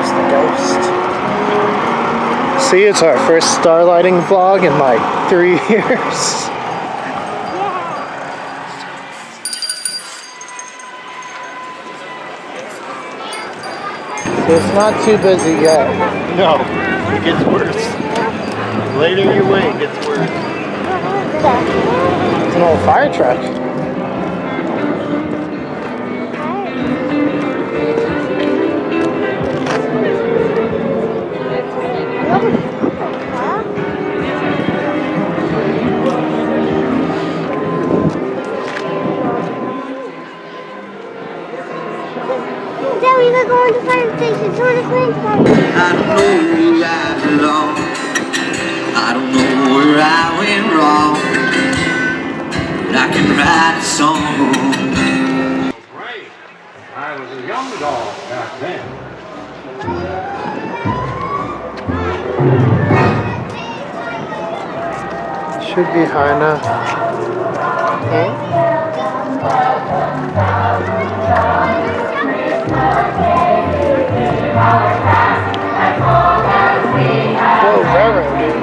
was the ghost. See, it's our first starlighting vlog in like 3 years. So it's not too busy yet. No, it gets worse. The later you wait, it gets worse. It's an old fire truck. Daddy, we're going to the fire station. So we're going to fire. I don't know where I belong. I don't know where I went wrong. But I can write a song. Great. I was a young dog back then. Should be high enough. Whoa, railroad, dude.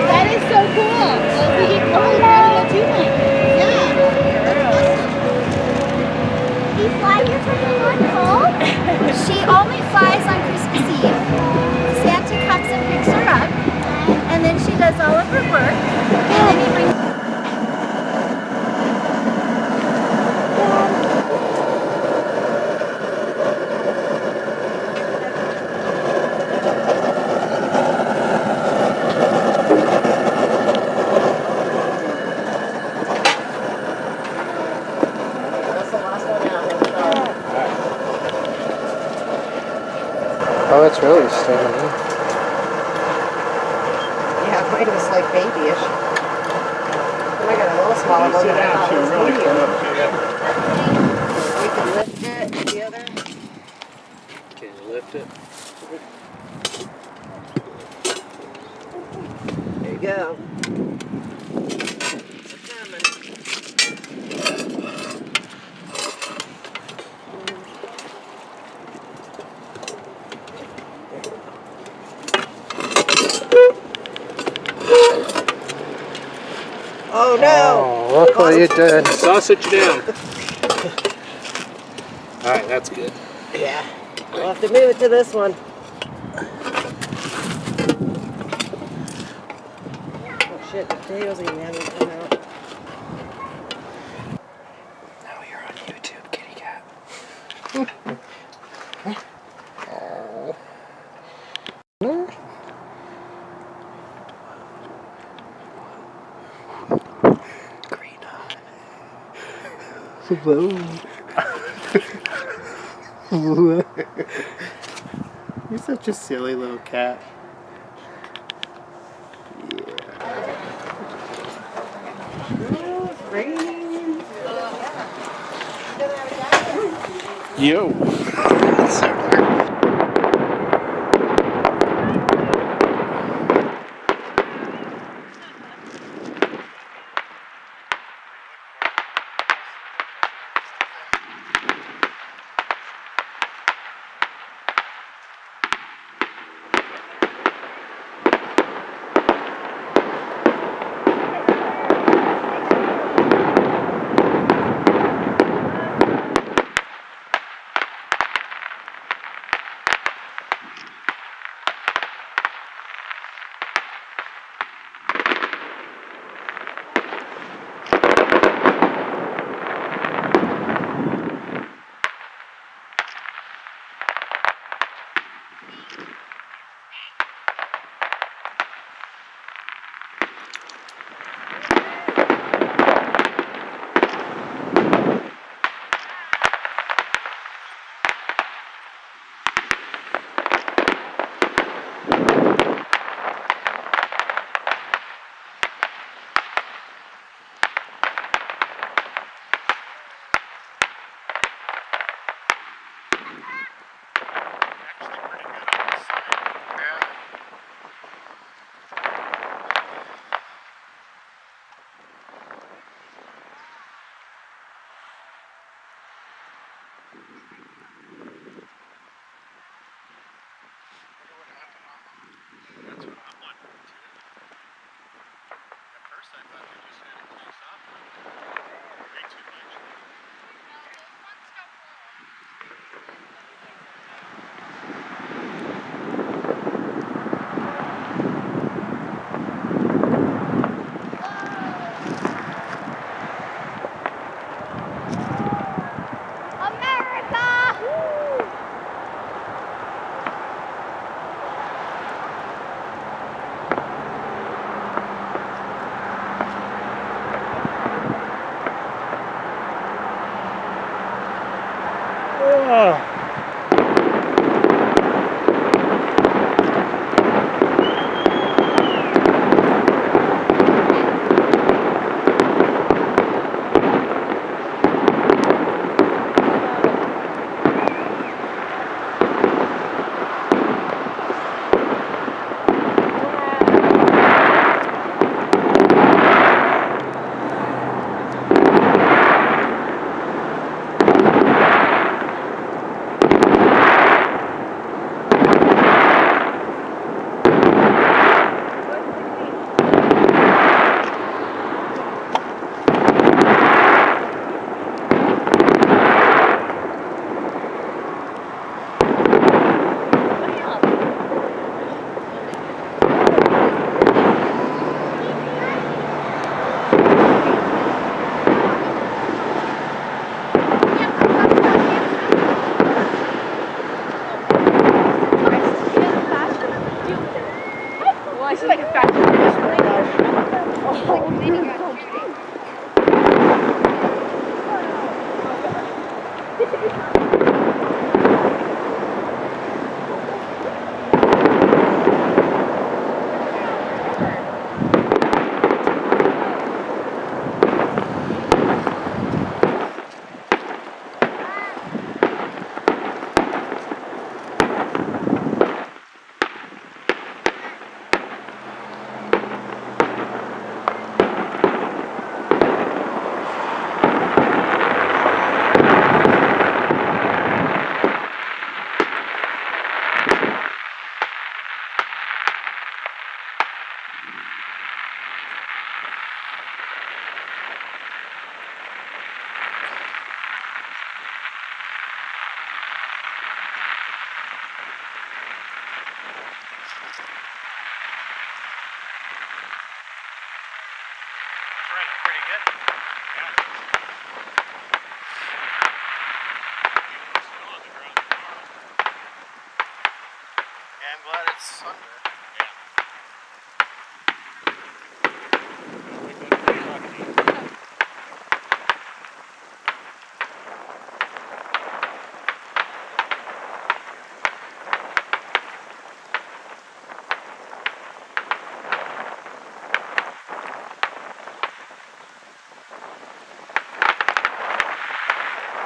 That is so cool. We get You fly here from the North Pole? She only flies on Christmas Eve. Santa comes and picks her up, and then she does all of her work, and then he brings Oh, it's really stunning. Yeah, mine was like babyish. Oh my god, a little smaller one than I thought it was medium. We can lift it together. Can you lift it? There you go. Oh no! Oh, look what you did. Sausage down. Alright, that's good. Yeah. We'll have to move it to this one. Oh shit, the potatoes even haven't come out. Now you're on YouTube, kitty cat. Oh. Green eye. You're such a silly little cat. Yo. Yeah, I'm glad it's Sunday.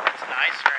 It's nice rain.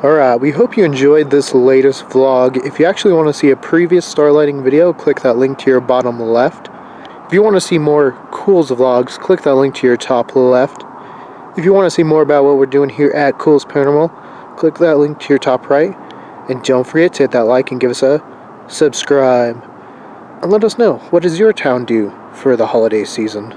Alright, we hope you enjoyed this latest vlog. If you actually want to see a previous starlighting video, click that link to your bottom left. If you want to see more Culz Vlogs, click that link to your top left. If you want to see more about what we're doing here at Culz Paranormal, click that link to your top right. And don't forget to hit that like and give us a subscribe. And let us know, what does your town do for the holiday season?